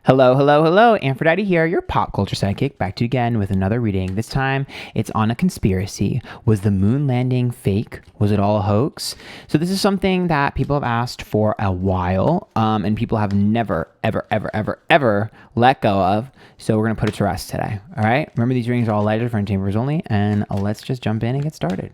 Hello, hello, hello. Antphrodite here, your pop culture psychic, back to you again with another reading. This time, it's on a conspiracy. Was the moon landing fake? Was it all a hoax? So this is something that people have asked for a while, and people have never, ever let go of. So we're going to put it to rest today, all right? Remember, these readings are all lighter for entertainment only, and let's just jump in and get started.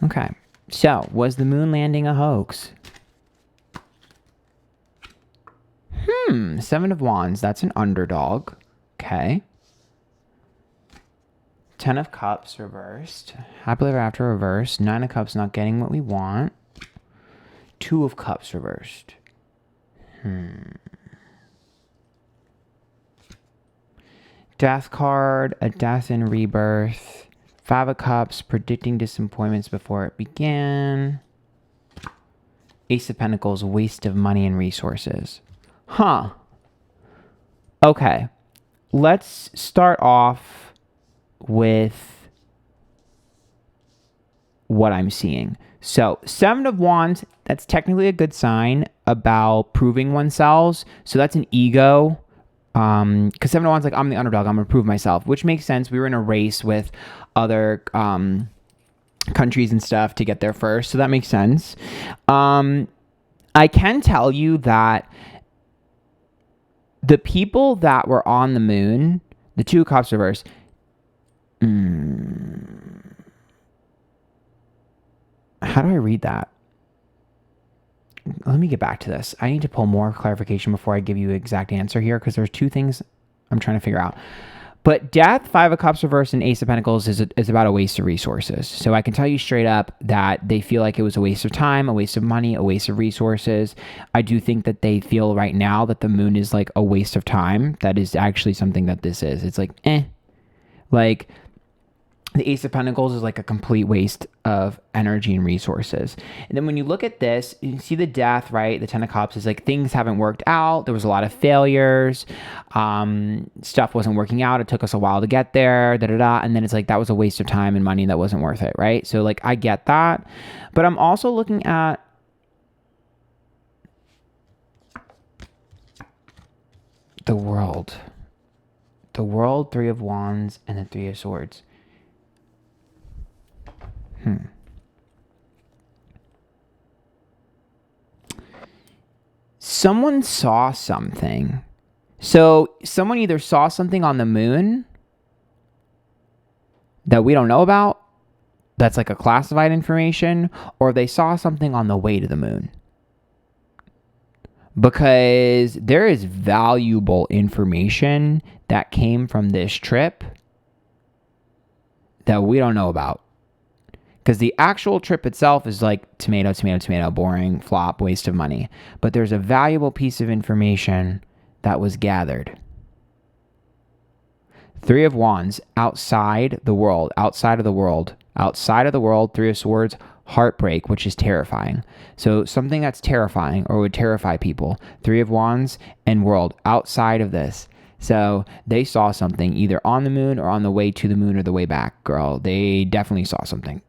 Okay, so was the moon landing a hoax? Seven of Wands, that's an underdog. Okay. 10 of Cups reversed. Happily ever after reversed. 9 of Cups not getting what we want. 2 of Cups reversed. Death card, a death in rebirth. 5 of Cups, predicting disappointments before it began. Ace of Pentacles, waste of money and resources. Huh. Okay. Let's start off with what I'm seeing. So, 7 of Wands, that's technically a good sign about proving oneself. So that's an ego. Because 7 of Wands, like, I'm the underdog, I'm going to prove myself, which makes sense. We were in a race with other countries and stuff to get there first. So that makes sense. I can tell you that the people that were on the moon, the 2 of Cups reverse, how do I read that? Let me get back to this. I need to pull more clarification before I give you an exact answer here, because there's 2 things I'm trying to figure out. But death, 5 of Cups reversed, and Ace of Pentacles is about a waste of resources. So I can tell you straight up that they feel like it was a waste of time, a waste of money, a waste of resources. I do think that they feel right now that the moon is like a waste of time. That is actually something that this is. It's like, like the Ace of Pentacles is like a complete waste of energy and resources. And then when you look at this, you see the death, right? The 10 of Cups is like things haven't worked out. There was a lot of failures. Stuff wasn't working out. It took us a while to get there, And then it's like, that was a waste of time and money that wasn't worth it, right? So like, I get that. But I'm also looking at the world. The world, 3 of Wands, and the 3 of Swords. Someone saw something. So someone either saw something on the moon that we don't know about, that's like a classified information, or they saw something on the way to the moon. Because there is valuable information that came from this trip that we don't know about. Because the actual trip itself is like tomato, boring, flop, waste of money. But there's a valuable piece of information that was gathered. 3 of Wands, outside of the world. 3 of Swords, heartbreak, which is terrifying. So something that's terrifying or would terrify people. 3 of Wands and world, outside of this. So they saw something either on the moon or on the way to the moon or the way back, girl. They definitely saw something.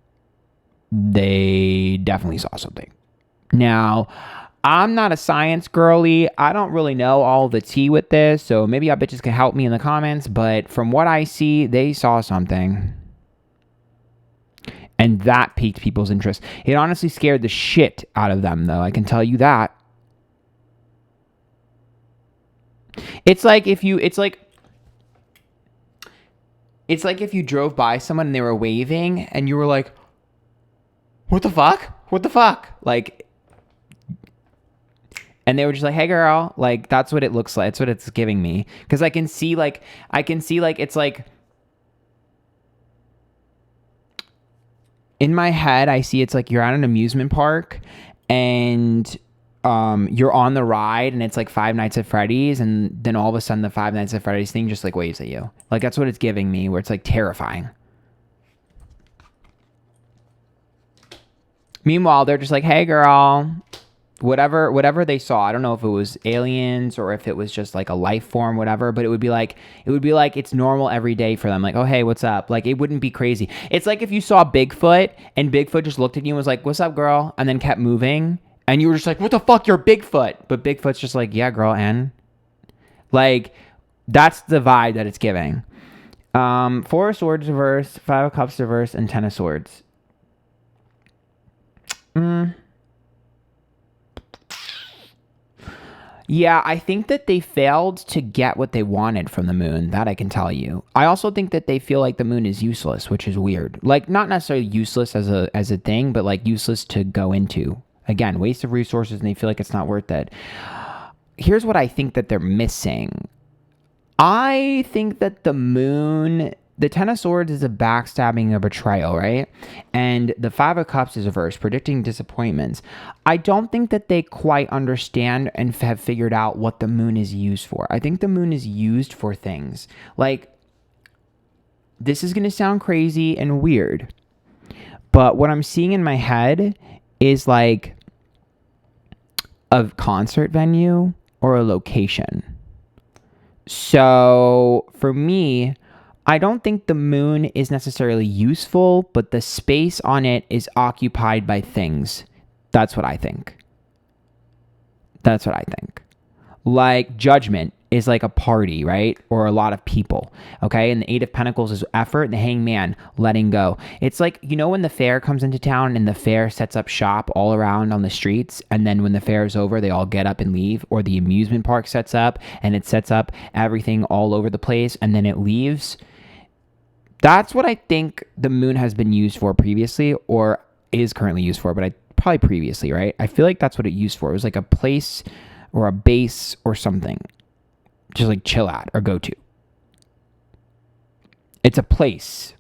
Now, I'm not a science girly. I don't really know all the tea with this, so maybe y'all bitches can help me in the comments, but from what I see, they saw something. And that piqued people's interest. It honestly scared the shit out of them, though. I can tell you that. It's like if you drove by someone and they were waving and you were like, what the fuck? Like, and they were just like, hey girl, like, that's what it looks like. That's what it's giving me. Because I can see like, it's like, in my head, I see it's like you're at an amusement park and you're on the ride and it's like Five Nights at Freddy's, and then all of a sudden the Five Nights at Freddy's thing just like waves at you. Like, that's what it's giving me, where it's like terrifying. Meanwhile, they're just like, hey girl, whatever they saw. I don't know if it was aliens or if it was just like a life form, whatever, but it would be like it's normal every day for them. Like, oh, hey, what's up? Like, it wouldn't be crazy. It's like if you saw Bigfoot and Bigfoot just looked at you and was like, what's up, girl? And then kept moving. And you were just like, what the fuck, you're Bigfoot. But Bigfoot's just like, yeah, girl, and like, that's the vibe that it's giving. Four of Swords reverse, Five of Cups reverse, and Ten of Swords. Yeah, I think that they failed to get what they wanted from the moon. That I can tell you. I also think that they feel like the moon is useless, which is weird. Like, not necessarily useless as a thing, but like useless to go into. Again, waste of resources, and they feel like it's not worth it. Here's what I think that they're missing. I think that the moon, the Ten of Swords is a backstabbing, a betrayal, right? And the Five of Cups is reverse, predicting disappointments. I don't think that they quite understand and have figured out what the moon is used for. I think the moon is used for things. Like, this is going to sound crazy and weird, but what I'm seeing in my head is like a concert venue or a location. So for me, I don't think the moon is necessarily useful, but the space on it is occupied by things. That's what I think. That's what I think. Like Judgment is like a party, right? Or a lot of people, okay? And the Eight of Pentacles is effort, and the Hangman, letting go. It's like, you know, when the fair comes into town and the fair sets up shop all around on the streets, and then when the fair is over, they all get up and leave, or the amusement park sets up and it sets up everything all over the place and then it leaves. That's what I think the moon has been used for previously, or is currently used for, but probably previously, right? I feel like that's what it used for. It was like a place or a base or something. Just like chill at or go to. It's a place.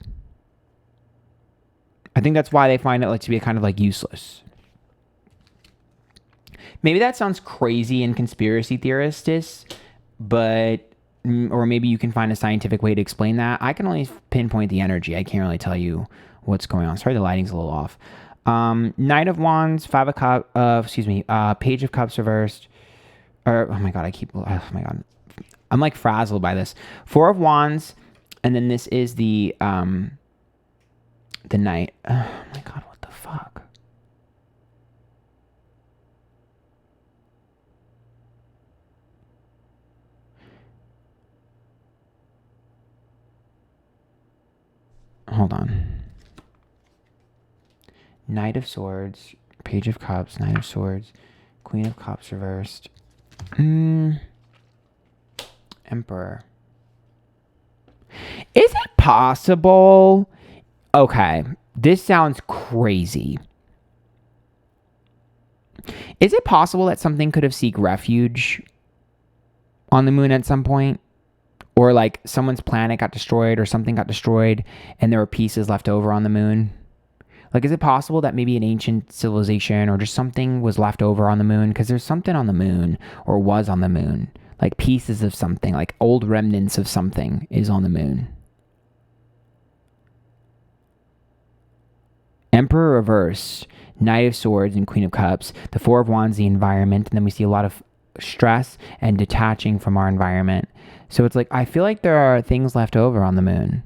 I think that's why they find it like to be kind of like useless. Maybe that sounds crazy and conspiracy theorist-ish, but or maybe you can find a scientific way to explain that. I can only pinpoint the energy. I can't really tell you what's going on. Sorry, the lighting's a little off. Knight of Wands, Page of Cups reversed. Or oh my god, I'm like frazzled by this. Four of Wands, and then this is the Knight. Oh my god, what the fuck? Hold on. Knight of Swords, Page of Cups, Knight of Swords, Queen of Cups reversed. Emperor. Is it possible? Okay, this sounds crazy. Is it possible that something could have sought refuge on the moon at some point? Or like someone's planet got destroyed or something got destroyed and there were pieces left over on the moon? Like, is it possible that maybe an ancient civilization or just something was left over on the moon? Because there's something on the moon or was on the moon. Like pieces of something, like old remnants of something is on the moon. Emperor reverse, Knight of Swords and Queen of Cups. The Four of Wands, the environment. And then we see a lot of stress and detaching from our environment. So it's like, I feel like there are things left over on the moon.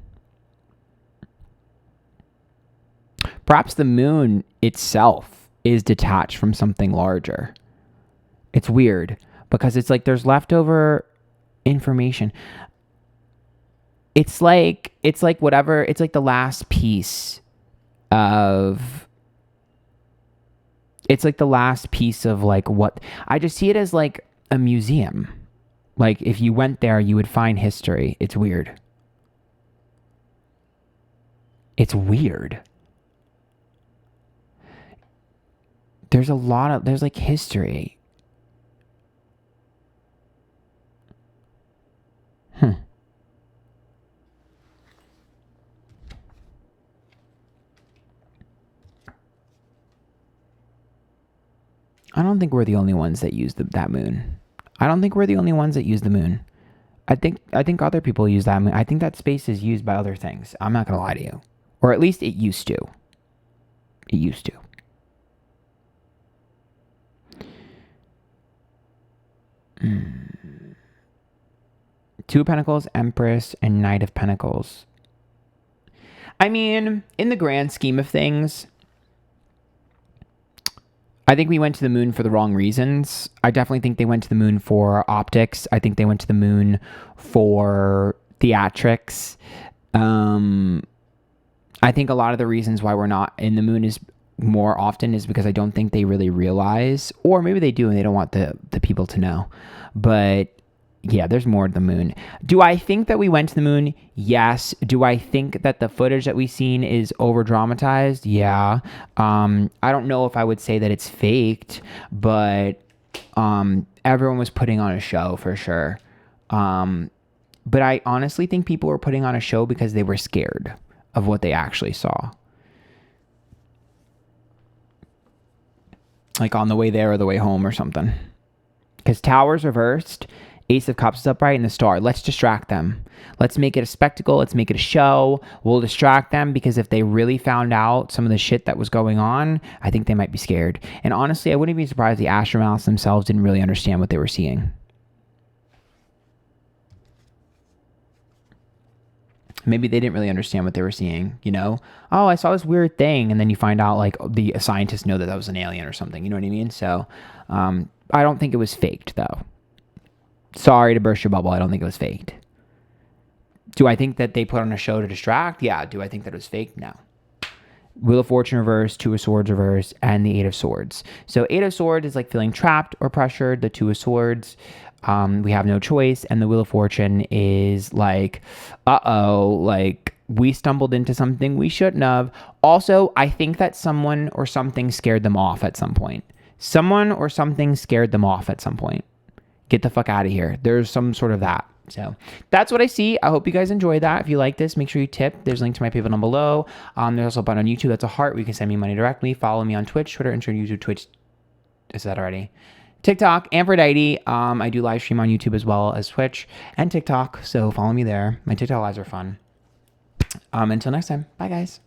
Perhaps the moon itself is detached from something larger. It's weird because it's like there's leftover information. It's like whatever, it's like the last piece of, it's like the last piece of like what, I just see it as like a museum. Like if you went there, you would find history. It's weird. It's weird. There's like history. I don't think we're the only ones that use that moon. I don't think we're the only ones that use the moon. I think other people use that moon. I think that space is used by other things. I'm not going to lie to you. Or at least it used to. It used to. Two of Pentacles, Empress, and Knight of Pentacles. I mean, in the grand scheme of things, I think we went to the moon for the wrong reasons. I definitely think they went to the moon for optics. I think they went to the moon for theatrics. I think a lot of the reasons why we're not in the moon is more often is because I don't think they really realize, or maybe they do and they don't want the people to know. But yeah, there's more to the moon. Do I think that we went to the moon? Yes. Do I think that the footage that we've seen is over dramatized? Yeah. I don't know if I would say that it's faked, but everyone was putting on a show for sure. But I honestly think people were putting on a show because they were scared of what they actually saw. Like on the way there or the way home or something. Because Tower's reversed, Ace of Cups is upright, and the Star. Let's distract them. Let's make it a spectacle. Let's make it a show. We'll distract them because if they really found out some of the shit that was going on, I think they might be scared. And honestly, I wouldn't be surprised the astronauts themselves didn't really understand what they were seeing. Maybe they didn't really understand what they were seeing, you know? Oh, I saw this weird thing. And then you find out, like, the scientists know that that was an alien or something. You know what I mean? So, I don't think it was faked, though. Sorry to burst your bubble. I don't think it was faked. Do I think that they put on a show to distract? Yeah. Do I think that it was fake? No. Wheel of Fortune reverse, Two of Swords reverse, and the Eight of Swords. So Eight of Swords is like feeling trapped or pressured. The Two of Swords, we have no choice. And the Wheel of Fortune is like, uh-oh, like we stumbled into something we shouldn't have. Also, I think that someone or something scared them off at some point. Someone or something scared them off at some point. Get the fuck out of here. There's some sort of that. So that's what I see. I hope you guys enjoy that. If you like this, make sure you tip. There's a link to my PayPal down below. There's also a button on YouTube that's a heart where you can send me money directly. Follow me on Twitch, Twitter, Instagram, YouTube, Twitch. Is that already? TikTok, Antphrodite. I do live stream on YouTube as well as Twitch and TikTok. So follow me there. My TikTok lives are fun. Until next time. Bye, guys.